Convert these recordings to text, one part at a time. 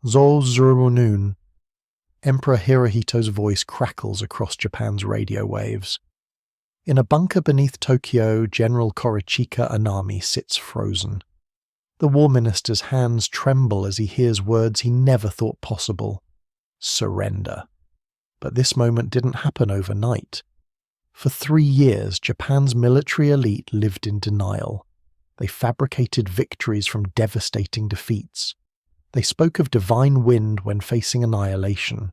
Zo-zuru-noon. Emperor Hirohito's voice crackles across Japan's radio waves. In a bunker beneath Tokyo, General Korichika Anami sits frozen. The war minister's hands tremble as he hears words he never thought possible. Surrender. But this moment didn't happen overnight. For 3 years, Japan's military elite lived in denial. They fabricated victories from devastating defeats. They spoke of divine wind when facing annihilation.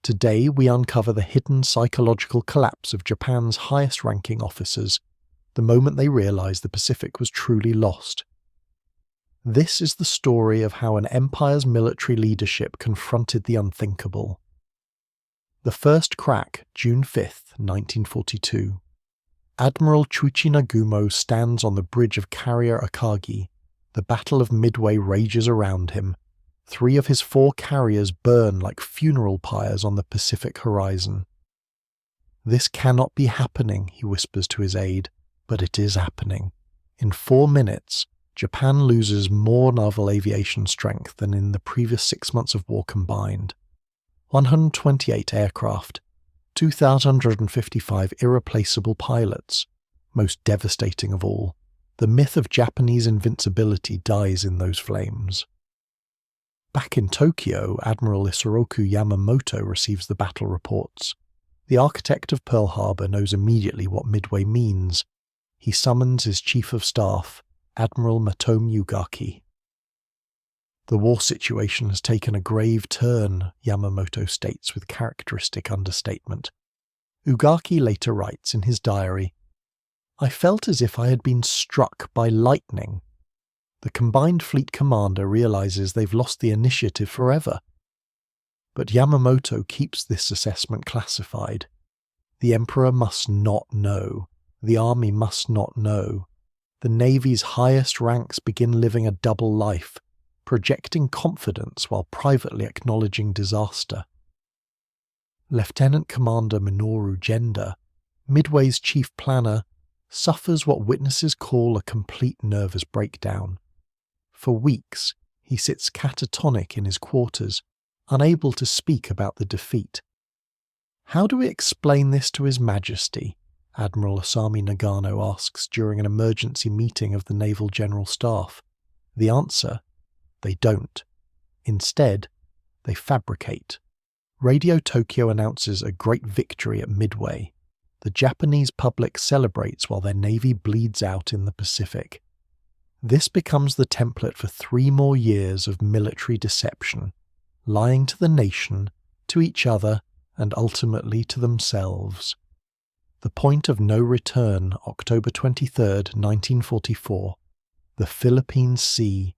Today, we uncover the hidden psychological collapse of Japan's highest-ranking officers, the moment they realized the Pacific was truly lost. This is the story of how an empire's military leadership confronted the unthinkable. The first crack, June 5, 1942. Admiral Chuichi Nagumo stands on the bridge of Carrier Akagi. The Battle of Midway rages around him. 3 of his 4 carriers burn like funeral pyres on the Pacific horizon. "This cannot be happening," he whispers to his aide, but it is happening. In 4 minutes, Japan loses more naval aviation strength than in the previous 6 months of war combined. 128 aircraft, 2,155 irreplaceable pilots. Most devastating of all, the myth of Japanese invincibility dies in those flames. Back in Tokyo, Admiral Isoroku Yamamoto receives the battle reports. The architect of Pearl Harbor knows immediately what Midway means. He summons his chief of staff, Admiral Matomi Ugaki. "The war situation has taken a grave turn," Yamamoto states with characteristic understatement. Ugaki later writes in his diary, "I felt as if I had been struck by lightning." The combined fleet commander realizes they've lost the initiative forever. But Yamamoto keeps this assessment classified. The Emperor must not know. The army must not know. The Navy's highest ranks begin living a double life, projecting confidence while privately acknowledging disaster. Lieutenant Commander Minoru Genda, Midway's chief planner, suffers what witnesses call a complete nervous breakdown. For weeks, he sits catatonic in his quarters, unable to speak about the defeat. "How do we explain this to His Majesty?" Admiral Asami Nagano asks during an emergency meeting of the Naval General Staff. The answer? They don't. Instead, they fabricate. Radio Tokyo announces a great victory at Midway. The Japanese public celebrates while their navy bleeds out in the Pacific. This becomes the template for 3 more years of military deception, lying to the nation, to each other, and ultimately to themselves. The point of no return, October 23, 1944. The Philippine Sea.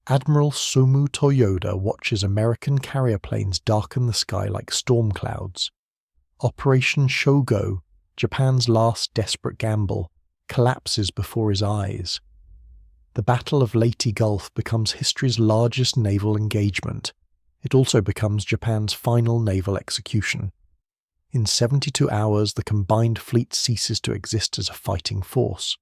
Admiral Sumu Toyoda watches American carrier planes darken the sky like storm clouds. Operation Shogo, Japan's last desperate gamble, collapses before his eyes. The Battle of Leyte Gulf becomes history's largest naval engagement. It also becomes Japan's final naval execution. In 72 hours, the combined fleet ceases to exist as a fighting force.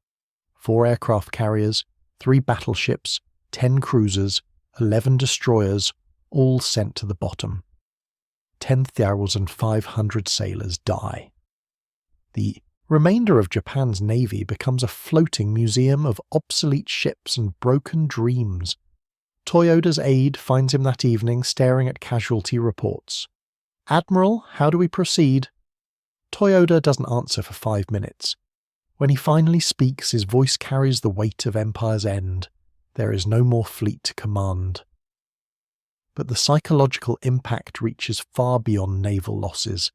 4 aircraft carriers, 3 battleships, 10 cruisers, 11 destroyers, all sent to the bottom. 10,500 sailors die. The remainder of Japan's navy becomes a floating museum of obsolete ships and broken dreams. Toyoda's aide finds him that evening staring at casualty reports. "Admiral, how do we proceed?" Toyoda doesn't answer for 5 minutes. When he finally speaks, his voice carries the weight of Empire's end. There is no more fleet to command. But the psychological impact reaches far beyond naval losses.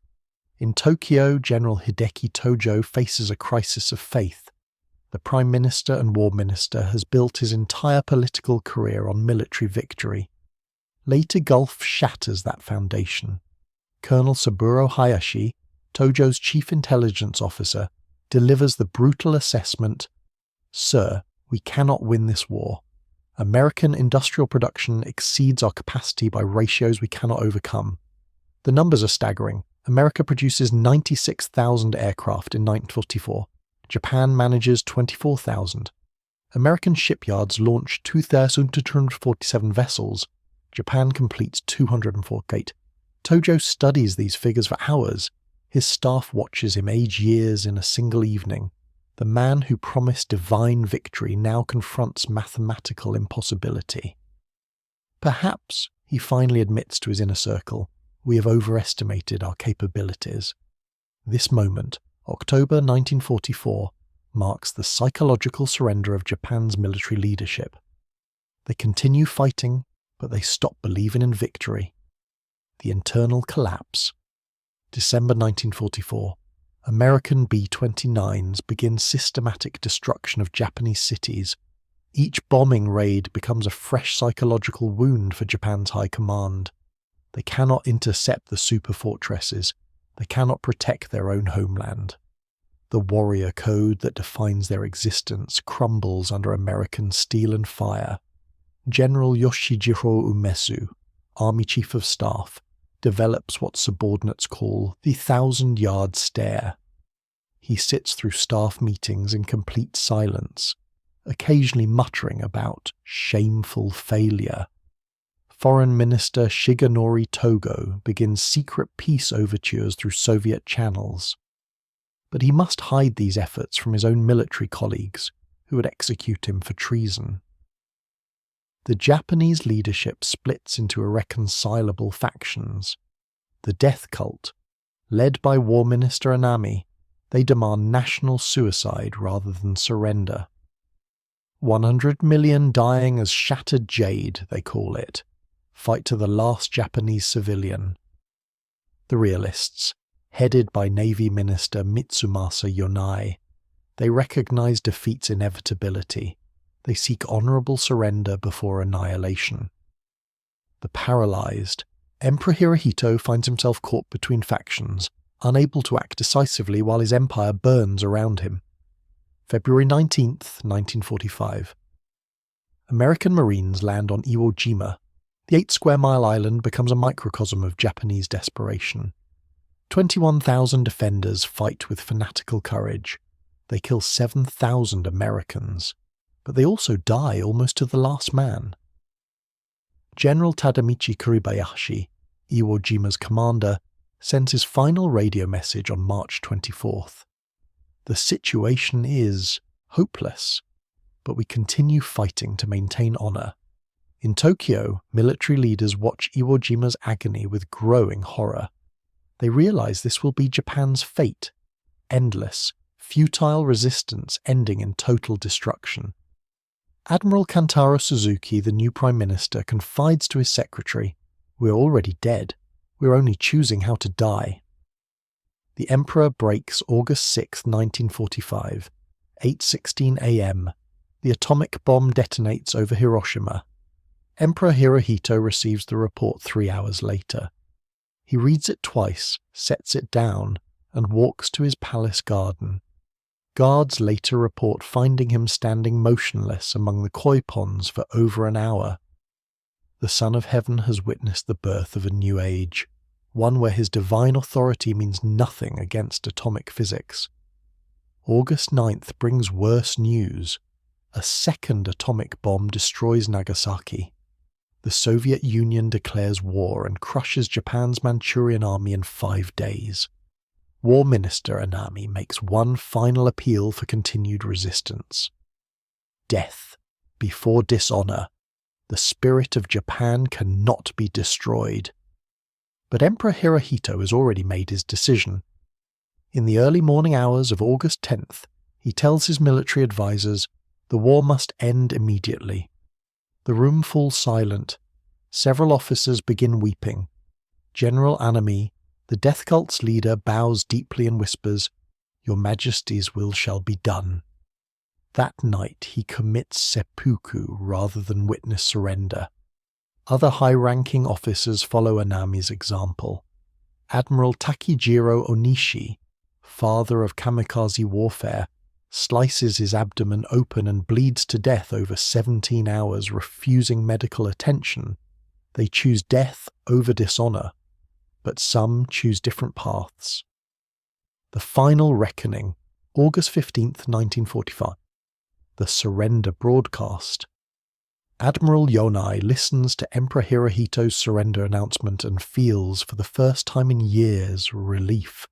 In Tokyo, General Hideki Tojo faces a crisis of faith. The Prime Minister and War Minister has built his entire political career on military victory. Leyte Gulf shatters that foundation. Colonel Saburo Hayashi, Tojo's chief intelligence officer, delivers the brutal assessment, "Sir, we cannot win this war. American industrial production exceeds our capacity by ratios we cannot overcome." The numbers are staggering. America produces 96,000 aircraft in 1944. Japan manages 24,000. American shipyards launch 2,247 vessels. Japan completes 248. Tojo studies these figures for hours. His staff watches him age years in a single evening. The man who promised divine victory now confronts mathematical impossibility. Perhaps, he finally admits to his inner circle, we have overestimated our capabilities. This moment, October 1944, marks the psychological surrender of Japan's military leadership. They continue fighting, but they stop believing in victory. The internal collapse. December 1944. American B-29s begin systematic destruction of Japanese cities. Each bombing raid becomes a fresh psychological wound for Japan's high command. They cannot intercept the super fortresses. They cannot protect their own homeland. The warrior code that defines their existence crumbles under American steel and fire. General Yoshijiro Umesu, Army Chief of Staff, develops what subordinates call the 1,000-yard stare. He sits through staff meetings in complete silence, occasionally muttering about shameful failure. Foreign Minister Shigenori Togo begins secret peace overtures through Soviet channels. But he must hide these efforts from his own military colleagues, who would execute him for treason. The Japanese leadership splits into irreconcilable factions. The death cult, led by War Minister Anami, they demand national suicide rather than surrender. 100 million dying as shattered jade, they call it. Fight to the last Japanese civilian. The realists, headed by Navy Minister Mitsumasa Yonai, they recognize defeat's inevitability. They seek honourable surrender before annihilation. The paralysed, Emperor Hirohito finds himself caught between factions, unable to act decisively while his empire burns around him. February 19th, 1945. American Marines land on Iwo Jima. The 8-square-mile island becomes a microcosm of Japanese desperation. 21,000 defenders fight with fanatical courage. They kill 7,000 Americans. But they also die almost to the last man. General Tadamichi Kuribayashi, Iwo Jima's commander, sends his final radio message on March 24th. The situation is hopeless, but we continue fighting to maintain honour. In Tokyo, military leaders watch Iwo Jima's agony with growing horror. They realise this will be Japan's fate, endless, futile resistance ending in total destruction. Admiral Kantaro Suzuki, the new Prime Minister, confides to his secretary, "We're already dead. We're only choosing how to die." The Emperor breaks August 6, 1945, 8:16 a.m. The atomic bomb detonates over Hiroshima. Emperor Hirohito receives the report 3 hours later. He reads it twice, sets it down, and walks to his palace garden. Guards later report finding him standing motionless among the koi ponds for over an hour. The Son of Heaven has witnessed the birth of a new age, one where his divine authority means nothing against atomic physics. August 9th brings worse news. A second atomic bomb destroys Nagasaki. The Soviet Union declares war and crushes Japan's Manchurian army in 5 days. War Minister Anami makes one final appeal for continued resistance. Death before dishonour. The spirit of Japan cannot be destroyed. But Emperor Hirohito has already made his decision. In the early morning hours of August 10th, he tells his military advisers the war must end immediately. The room falls silent. Several officers begin weeping. General Anami, the death cult's leader, bows deeply and whispers, "Your Majesty's will shall be done." That night he commits seppuku rather than witness surrender. Other high-ranking officers follow Anami's example. Admiral Takijiro Onishi, father of kamikaze warfare, slices his abdomen open and bleeds to death over 17 hours, refusing medical attention. They choose death over dishonour, but some choose different paths. The final reckoning, August 15th, 1945. The surrender broadcast. Admiral Yonai listens to Emperor Hirohito's surrender announcement and feels, for the first time in years, relief.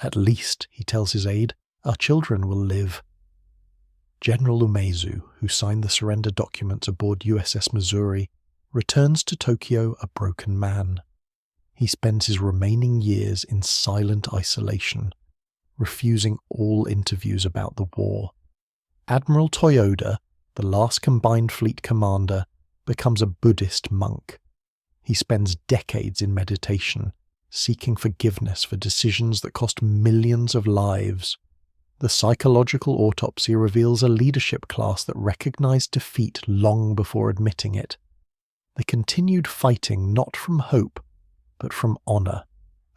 At least, he tells his aide, our children will live. General Umezu, who signed the surrender documents aboard USS Missouri, returns to Tokyo a broken man. He spends his remaining years in silent isolation, refusing all interviews about the war. Admiral Toyoda, the last combined fleet commander, becomes a Buddhist monk. He spends decades in meditation, seeking forgiveness for decisions that cost millions of lives. The psychological autopsy reveals a leadership class that recognized defeat long before admitting it. They continued fighting not from hope, but from honor,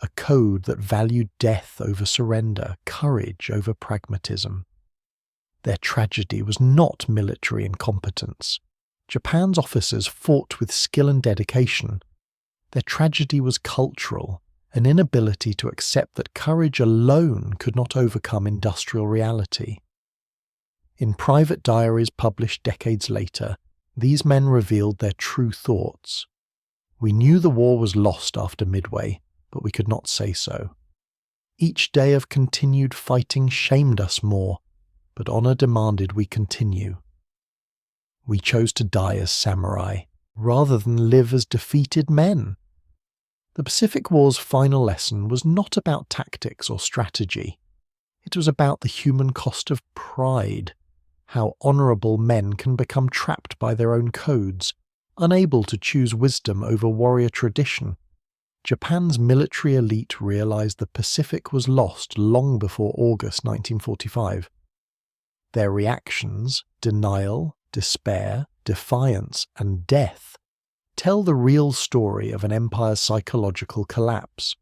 a code that valued death over surrender, courage over pragmatism. Their tragedy was not military incompetence. Japan's officers fought with skill and dedication. Their tragedy was cultural, an inability to accept that courage alone could not overcome industrial reality. In private diaries published decades later, these men revealed their true thoughts. We knew the war was lost after Midway, but we could not say so. Each day of continued fighting shamed us more, but honor demanded we continue. We chose to die as samurai, rather than live as defeated men. The Pacific War's final lesson was not about tactics or strategy. It was about the human cost of pride, how honorable men can become trapped by their own codes, unable to choose wisdom over warrior tradition. Japan's military elite realized the Pacific was lost long before August 1945. Their reactions, denial, despair, defiance, and death, tell the real story of an empire's psychological collapse.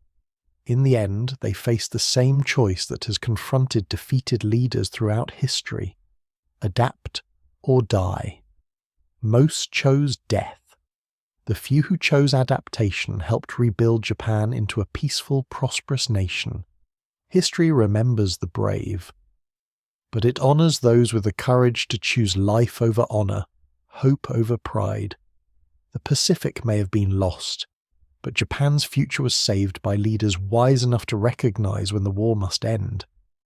In the end, they faced the same choice that has confronted defeated leaders throughout history: adapt or die. Most chose death. The few who chose adaptation helped rebuild Japan into a peaceful, prosperous nation. History remembers the brave, but it honors those with the courage to choose life over honor, hope over pride. The Pacific may have been lost, but Japan's future was saved by leaders wise enough to recognize when the war must end.